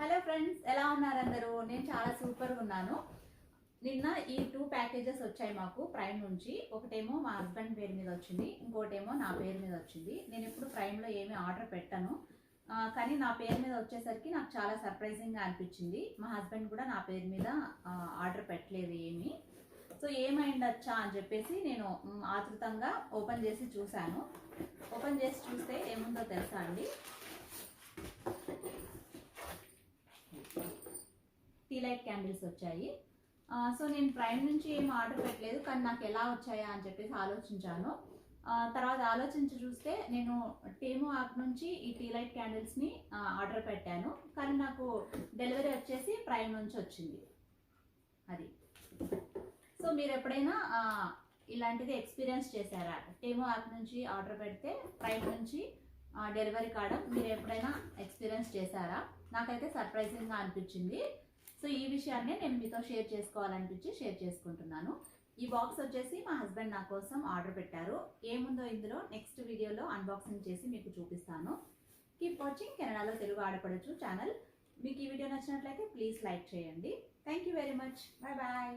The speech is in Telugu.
హలో ఫ్రెండ్స్, ఎలా ఉన్నారు అందరూ? నేను చాలా సూపర్గా ఉన్నాను. నిన్న ఈ 2 ప్యాకేజెస్ వచ్చాయి మాకు ప్రైమ్ నుంచి. ఒకటేమో మా హస్బెండ్ పేరు మీద వచ్చింది, ఇంకోటేమో నా పేరు మీద వచ్చింది. నేను ఎప్పుడు ప్రైమ్లో ఏమీ ఆర్డర్ పెట్టాను, కానీ నా పేరు మీద వచ్చేసరికి నాకు చాలా సర్ప్రైజింగ్గా అనిపించింది. మా హస్బెండ్ కూడా నా పేరు మీద ఆర్డర్ పెట్టలేదు ఏమీ. సో ఏమైండొచ్చా అని చెప్పేసి నేను ఆతృతంగా ఓపెన్ చేసి చూశాను. ఓపెన్ చేసి చూస్తే ఏముందో తెలుసా అండి, టీ లైట్ క్యాండిల్స్ వచ్చాయి. సో నేను ప్రైమ్ నుంచి ఏం ఆర్డర్ పెట్టలేదు, కానీ నాకు ఎలా వచ్చాయా అని చెప్పేసి ఆలోచించాను. తర్వాత ఆలోచించి చూస్తే నేను టేమో యాప్ నుంచి ఈ టీ లైట్ క్యాండిల్స్ని ఆర్డర్ పెట్టాను, కానీ నాకు డెలివరీ వచ్చేసి ప్రైమ్ నుంచి వచ్చింది. అది సో మీరు ఎప్పుడైనా ఇలాంటిది ఎక్స్పీరియన్స్ చేశారా? టేమో యాప్ నుంచి ఆర్డర్ పెడితే ప్రైమ్ నుంచి డెలివరీ కావడం మీరు ఎప్పుడైనా ఎక్స్పీరియన్స్ చేశారా? నాకైతే సర్ప్రైజింగ్గా అనిపించింది. సో ఈ విషయాన్ని నేను మీతో షేర్ చేసుకోవాలనిపించి షేర్ చేసుకుంటున్నాను. ఈ బాక్స్ వచ్చేసి మా హస్బెండ్ నా కోసం ఆర్డర్ పెట్టారు. ఏముందో ఇందులో నెక్స్ట్ వీడియోలో అన్బాక్సింగ్ చేసి మీకు చూపిస్తాను. కీప్ వాచింగ్ కెనడాలో తెలుగు ఆడపడచ్చు ఛానల్. మీకు ఈ వీడియో నచ్చినట్లయితే ప్లీజ్ లైక్ చేయండి. Thank you very much. Bye bye.